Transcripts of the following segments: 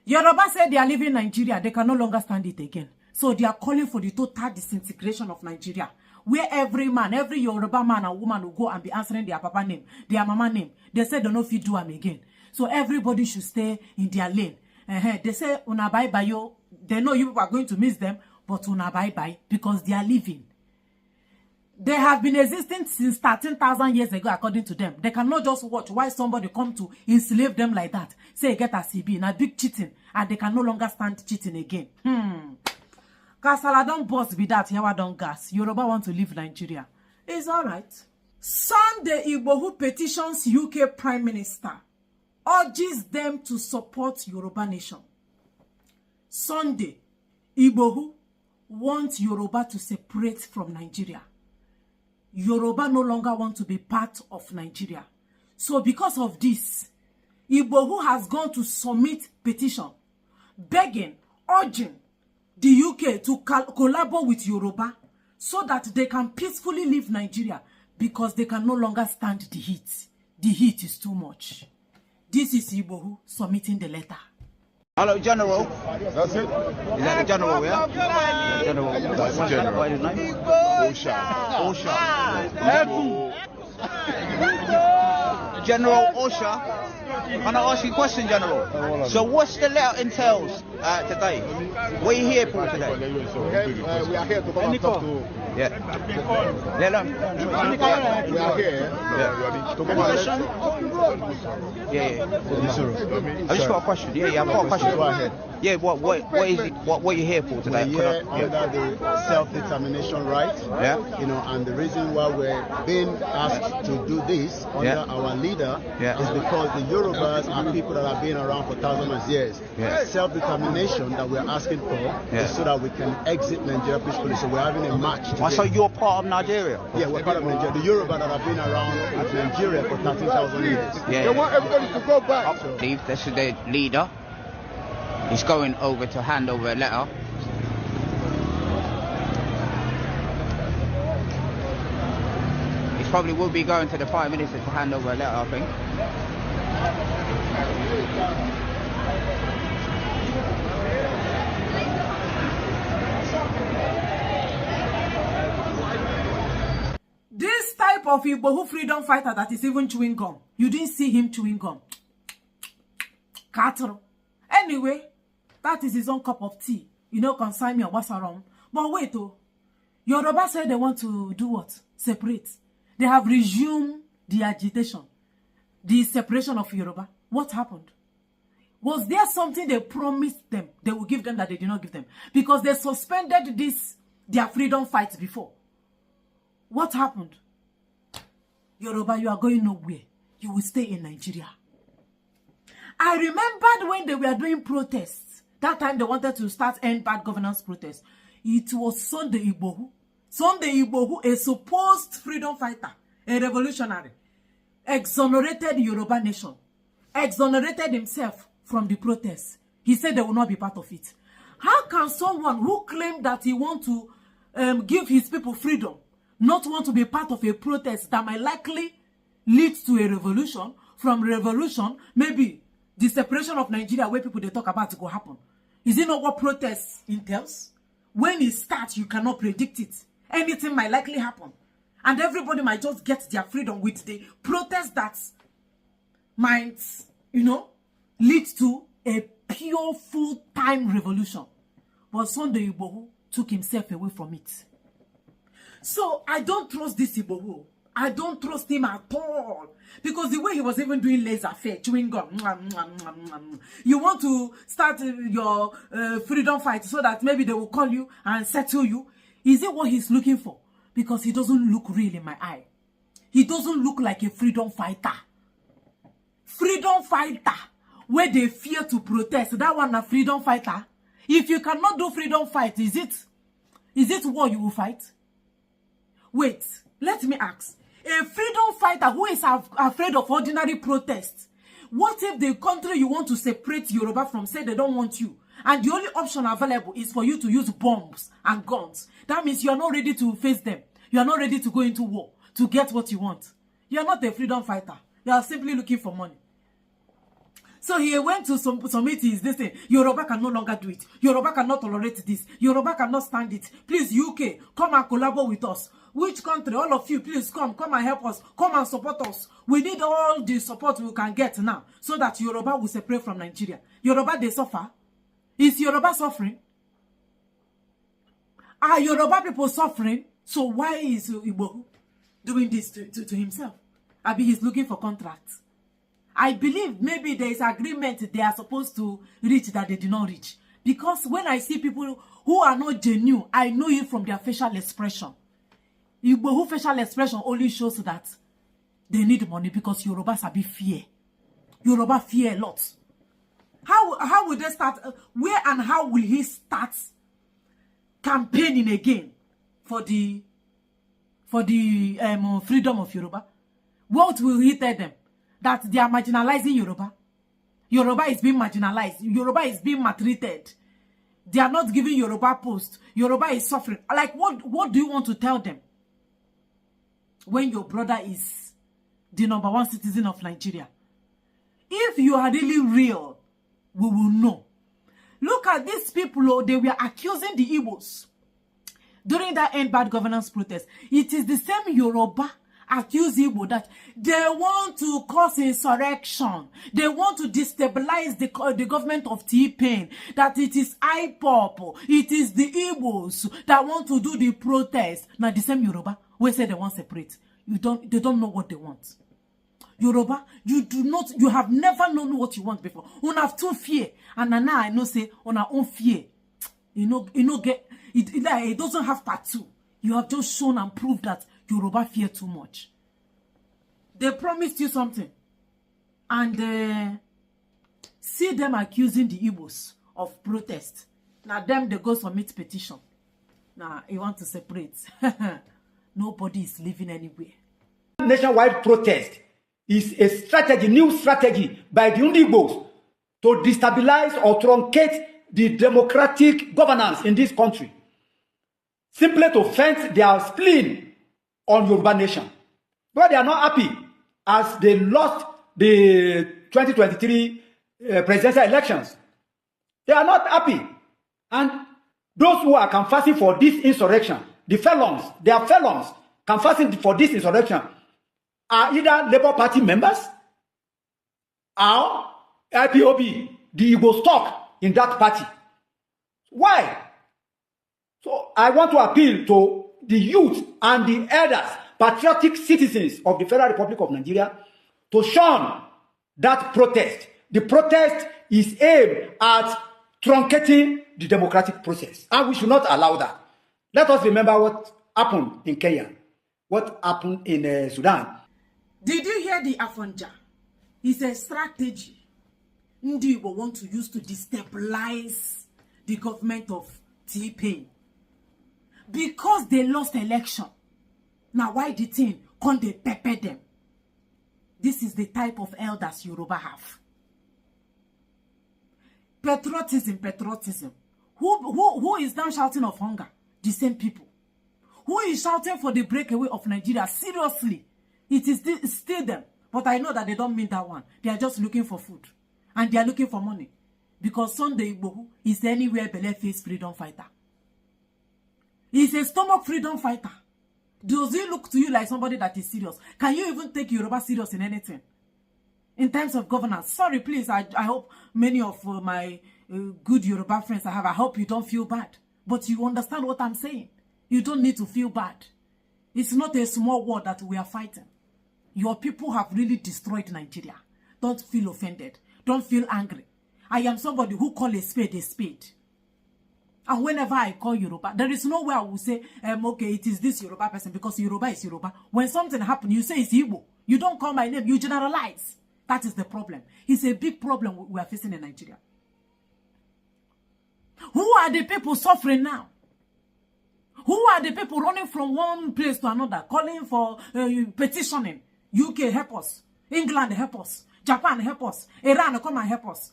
Yoruba said they are leaving Nigeria. They can no longer stand it again. So they are calling for the total disintegration of Nigeria, where every man, every Yoruba man and woman will go and be answering their papa name, their mama name. They said they don't fit do them again. So everybody should stay in their lane. They say, una bye bye yo. They know you people are going to miss them, but una bye bye because they are leaving. They have been existing since 13,000 years ago, according to them. They cannot just watch why somebody come to enslave them like that. Say, get a CB, na big cheating, and they can no longer stand cheating again. Kasala don't boss with that, Yawa don't gas. Yoruba want to leave Nigeria. It's all right. Sunday, igboho petitions UK Prime Minister, urges them to support Yoruba nation. Sunday, igboho wants Yoruba to separate from Nigeria. Yoruba no longer want to be part of Nigeria. So because of this, igboho has gone to submit petition, begging, urging the UK to collaborate with Yoruba so that they can peacefully leave Nigeria because they can no longer stand the heat. The heat is too much. This is igboho submitting the letter. Hello, General. That's it? Is that the General, yeah? General. That's the General. What is his name? Osha. General Osha. Can I ask you a question, General? So what's the letter entails today? What are you here for today? We are here to come and talk to... Yeah. We are here to come and... Yeah. I just got a question. Yeah, I've got a question. Go ahead. Yeah, what is it? What are you here for today? We're here under the self-determination right. Yeah. You know, and the reason why we're being asked to do this under our leader is because the Yorubas are people that have been around for thousands of years. Yeah. Self-determination that we're asking for is so that we can exit Nigeria peacefully. So we're having a march today. So you're part of Nigeria? Yeah, we're part of Nigeria. The Yoruba that have been around with Nigeria for 13,000 years. Yeah. They want everybody to go back. Steve, this is the leader. He's going over to hand over a letter. He probably will be going to the Prime Minister to hand over a letter, I think. This type of igboho freedom fighter that is even chewing gum. You didn't see him chewing gum. Cattle. Anyway, that is his own cup of tea. You know, consign me or what's wrong. But wait, oh. Yoruba said they want to do what? Separate. They have resumed the agitation. The separation of Yoruba. What happened? Was there something they promised them they would give them that they did not give them? Because they suspended their freedom fight before. What happened? Yoruba, you are going nowhere. You will stay in Nigeria. I remembered when they were doing protests. That time they wanted to start end bad governance protests. It was Sunday igboho. Sunday igboho, a supposed freedom fighter, a revolutionary, exonerated Yoruba nation, exonerated himself from the protests. He said they will not be part of it. How can someone who claimed that he wants to give his people freedom not want to be part of a protest that might likely lead to a revolution? From revolution, maybe the separation of Nigeria, where people they talk about, it will happen. Is it not what protests entails? When it starts, you cannot predict it. Anything might likely happen. And everybody might just get their freedom with the protest that might, lead to a pure full-time revolution. But Sunday igboho took himself away from it. So I don't trust this igboho. I don't trust him at all. Because the way he was even doing laissez-faire, chewing gum. You want to start your freedom fight so that maybe they will call you and settle you. Is it what he's looking for? Because he doesn't look real in my eye. He doesn't look like a freedom fighter. Freedom fighter, where they fear to protest. That one a freedom fighter. If you cannot do freedom fight, is it war you will fight? Wait, let me ask. A freedom fighter who is afraid of ordinary protest. What if the country you want to separate Yoruba from say they don't want you? And the only option available is for you to use bombs and guns. That means you are not ready to face them. You are not ready to go into war to get what you want. You are not a freedom fighter. You are simply looking for money. So he went to some meetings. They say, Yoruba can no longer do it. Yoruba cannot tolerate this. Yoruba cannot stand it. Please, UK, come and collaborate with us. Which country? All of you, please come and help us. Come and support us. We need all the support we can get now so that Yoruba will separate from Nigeria. Yoruba, they suffer. Is Yoruba suffering? Are Yoruba people suffering? So why is igboho doing this to himself? I mean, he's looking for contracts. I believe maybe there is agreement they are supposed to reach that they did not reach. Because when I see people who are not genuine, I know it from their facial expression. Igboho facial expression only shows that they need money because Yorubas are be fear. Yoruba fear a lot. How will they start? Where and how will he start campaigning again for the freedom of Yoruba? What will he tell them? That they are marginalizing Yoruba. Yoruba is being marginalized. Yoruba is being maltreated. They are not giving Yoruba post. Yoruba is suffering. Like, what do you want to tell them? When your brother is the #1 citizen of Nigeria. If you are really real, we will know. Look at these people, they were accusing the Igbos during that End Bad Governance protest. It is the same Yoruba accuse Igbo that they want to cause insurrection. They want to destabilize the government of T-Pain. That it is IPOP. It is the Igbos that want to do the protest. Now the same Yoruba, we say they want separate. They don't know what they want. Yoruba, you have never known what you want before. You have too fear. And now I know say on our own fear. It doesn't have part 2. You have just shown and proved that Yoruba fear too much. They promised you something. And see them accusing the Igbos of protest. Now them, they go submit petition. Now, you want to separate. Nobody is living anywhere. Nationwide protest is a strategy, new strategy by the Igbos to destabilize or truncate the democratic governance in this country. Simply to vent their spleen on Yoruba nation. But they are not happy as they lost the 2023 presidential elections. They are not happy. And those who are canvassing for this insurrection, the felons, they are felons canvassing for this insurrection, are either Labour Party members or IPOB, the Igbo stock in that party. Why? So I want to appeal to the youth and the elders, patriotic citizens of the Federal Republic of Nigeria, to shun that protest. The protest is aimed at truncating the democratic process, and we should not allow that. Let us remember what happened in Kenya, what happened in Sudan. Did you hear the Afonja? It's a strategy Ndi Igbo want to use to destabilize the government of T-Pain. Because they lost election. Now why the thing can't they pepper them? This is the type of elders Yoruba have. Patriotism. Who is now shouting of hunger? The same people. Who is shouting for the breakaway of Nigeria? Seriously. It is still them. But I know that they don't mean that one. They are just looking for food. And they are looking for money. Because Sunday Igboho is anywhere belle face freedom fighter. He's a stomach freedom fighter. Does he look to you like somebody that is serious? Can you even take Yoruba serious in anything? In terms of governance. Sorry, please. I hope many of my good Yoruba friends I hope you don't feel bad. But you understand what I'm saying. You don't need to feel bad. It's not a small war that we are fighting. Your people have really destroyed Nigeria. Don't feel offended. Don't feel angry. I am somebody who calls a spade a spade. And whenever I call Yoruba, there is no way I will say, okay, it is this Yoruba person because Yoruba is Yoruba. When something happens, you say it's Igbo. You don't call my name, you generalize. That is the problem. It's a big problem we are facing in Nigeria. Who are the people suffering now? Who are the people running from one place to another, calling for petitioning? UK, help us. England, help us. Japan, help us. Iran, come and help us.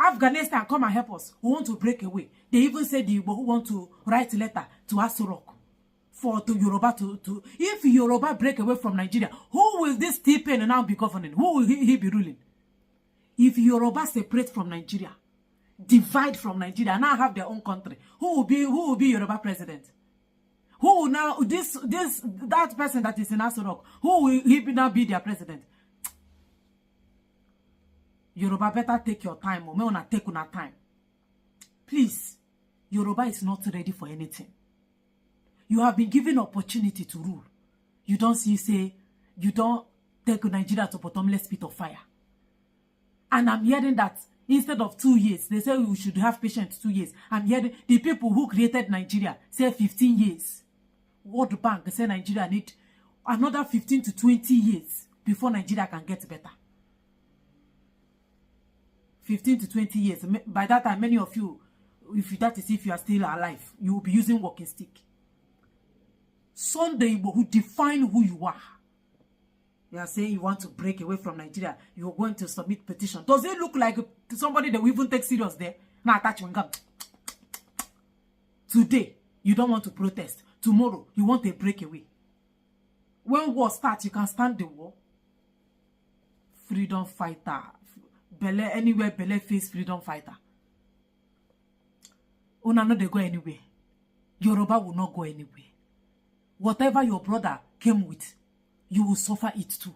Afghanistan, come and help us. Who want to break away. They even said the Igbo who want to write a letter to Asurok to Yoruba to if Yoruba break away from Nigeria, who will this T-Pain now be governing? Who will he be ruling? If Yoruba separate from Nigeria, divide from Nigeria, and now have their own country, who will be Yoruba president? Who will now that person that is in Aso, who will he now be their president? Yoruba better take your time, or may not take una time. Please, Yoruba is not ready for anything. You have been given opportunity to rule. You don't say you don't take Nigeria to bottomless pit of fire. And I'm hearing that instead of 2 years, they say we should have patience 2 years. I'm hearing the people who created Nigeria say 15 years. World Bank say Nigeria need another 15 to 20 years before Nigeria can get better. 15 to 20 years. By that time, many of you, if you are still alive, you will be using walking stick. Sunday who define who you are. You are saying you want to break away from Nigeria. You are going to submit petition. Does it look like somebody that we even take serious there? Now attach one gun. Today, you don't want to protest. Tomorrow, you want a breakaway. When war starts, you can stand the war. Freedom fighter. Bele, anywhere Bele face freedom fighter. Una no they go anywhere. Yoruba will not go anywhere. Whatever your brother came with, you will suffer it too.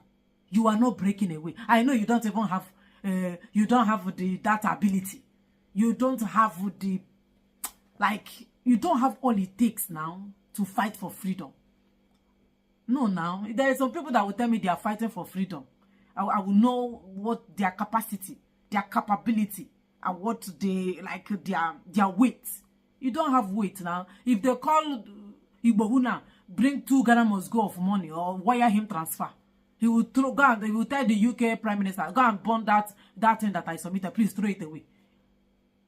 You are not breaking away. I know you don't even have, that ability. You don't have you don't have all it takes now to fight for freedom. No, now there are some people that will tell me they are fighting for freedom. I will know what their capacity, their capability, and what they their weight. You don't have weight now. If they call igboho now, bring 2 Ghana must go of money or wire him transfer, he will he will tell the UK Prime Minister, go and burn that thing that I submitted, please throw it away.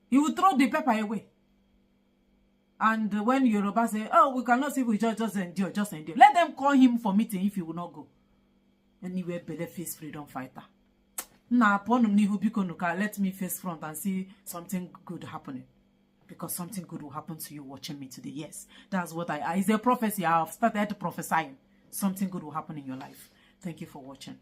He will throw the paper away. And when Yoruba say, oh, we cannot see, we just endure. Let them call him for meeting if he will not go. Anywhere Bele face freedom fighter. Now, let me face front and see something good happening. Because something good will happen to you watching me today. Yes, that's what it's a prophecy. I have started prophesying. Something good will happen in your life. Thank you for watching.